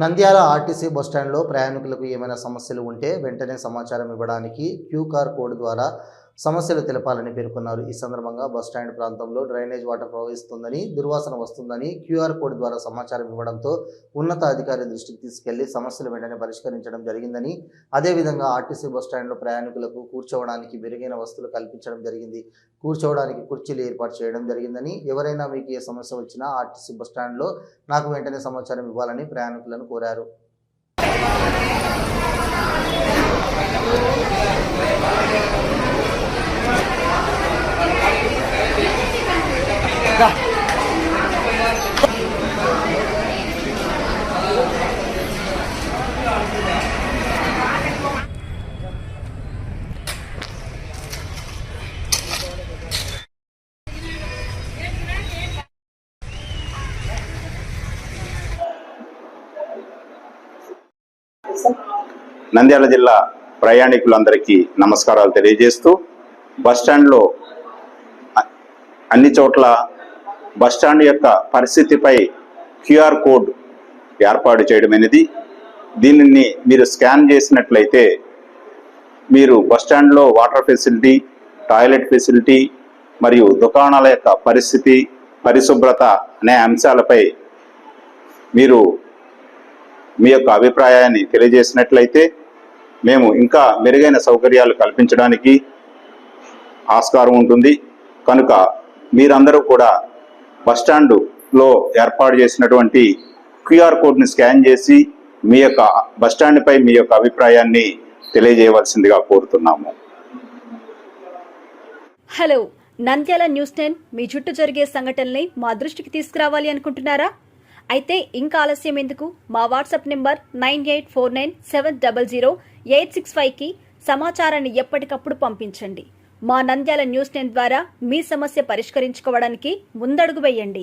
Nandyal RTC బస్టాండ్లో ప్రయాణికులకు ఏమైనా సమస్యలు ఉంటే వెంటనే సమాచారం ఇవ్వడానికి క్యూఆర్ కోడ్ ద్వారా సమస్యలు తెలపాలని పేర్కొన్నారు. ఈ సందర్భంగా బస్టాండ్ ప్రాంతంలో డ్రైనేజ్ వాటర్ ప్రవహిస్తుందని, దుర్వాసన వస్తుందని క్యూఆర్ కోడ్ ద్వారా సమాచారం ఇవ్వడంతో ఉన్నత అధికారి దృష్టికి తీసుకెళ్లి సమస్యలు వెంటనే పరిష్కరించడం జరిగిందని, అదేవిధంగా ఆర్టీసీ బస్టాండ్లో ప్రయాణికులకు కూర్చోవడానికి మెరుగైన వసతులు కల్పించడం జరిగింది. కూర్చోవడానికి కుర్చీలు ఏర్పాటు చేయడం జరిగిందని, ఎవరైనా మీకు ఏ సమస్య వచ్చినా ఆర్టీసీ బస్టాండ్లో నాకు వెంటనే సమాచారం ఇవ్వాలని ప్రయాణికులను కోరారు. నంద్యాల జిల్లా ప్రయాణికులందరికీ నమస్కారాలు తెలియజేస్తూ, బస్టాండ్లో అన్ని చోట్ల బస్టాండ్ యొక్క పరిస్థితిపై క్యూఆర్ కోడ్ ఏర్పాటు చేయడం అనేది, దీనిని మీరు స్కాన్ చేసినట్లయితే మీరు బస్టాండ్లో వాటర్ ఫెసిలిటీ, టాయిలెట్ ఫెసిలిటీ మరియు దుకాణాల యొక్క పరిస్థితి, పరిశుభ్రత అనే అంశాలపై మీరు మీ యొక్క అభిప్రాయాన్ని తెలియజేసినట్లయితే మేము ఇంకా మెరుగైన సౌకర్యాలు కల్పించడానికి ఆస్కారం ఉంటుంది. కనుక మీరందరూ కూడా బస్టాండులో ఏర్పాటు చేసినటువంటి క్యూఆర్ కోడ్ని స్కాన్ చేసి మీ యొక్క బస్టాండ్పై మీ యొక్క అభిప్రాయాన్ని తెలియజేయవలసిందిగా కోరుతున్నాము. హలో, నంద్యాల న్యూస్ 10 మీ చుట్టూ జరిగే సంఘటనల్ని మా దృష్టికి తీసుకురావాలి అనుకుంటున్నారా? అయితే ఇంకా ఆలస్యం ఎందుకు? మా వాట్సాప్ నెంబర్ 9849700865కి సమాచారాన్ని ఎప్పటికప్పుడు పంపించండి. మా నంద్యాల న్యూస్ 10 ద్వారా మీ సమస్య పరిష్కరించుకోవడానికి ముందడుగు వేయండి.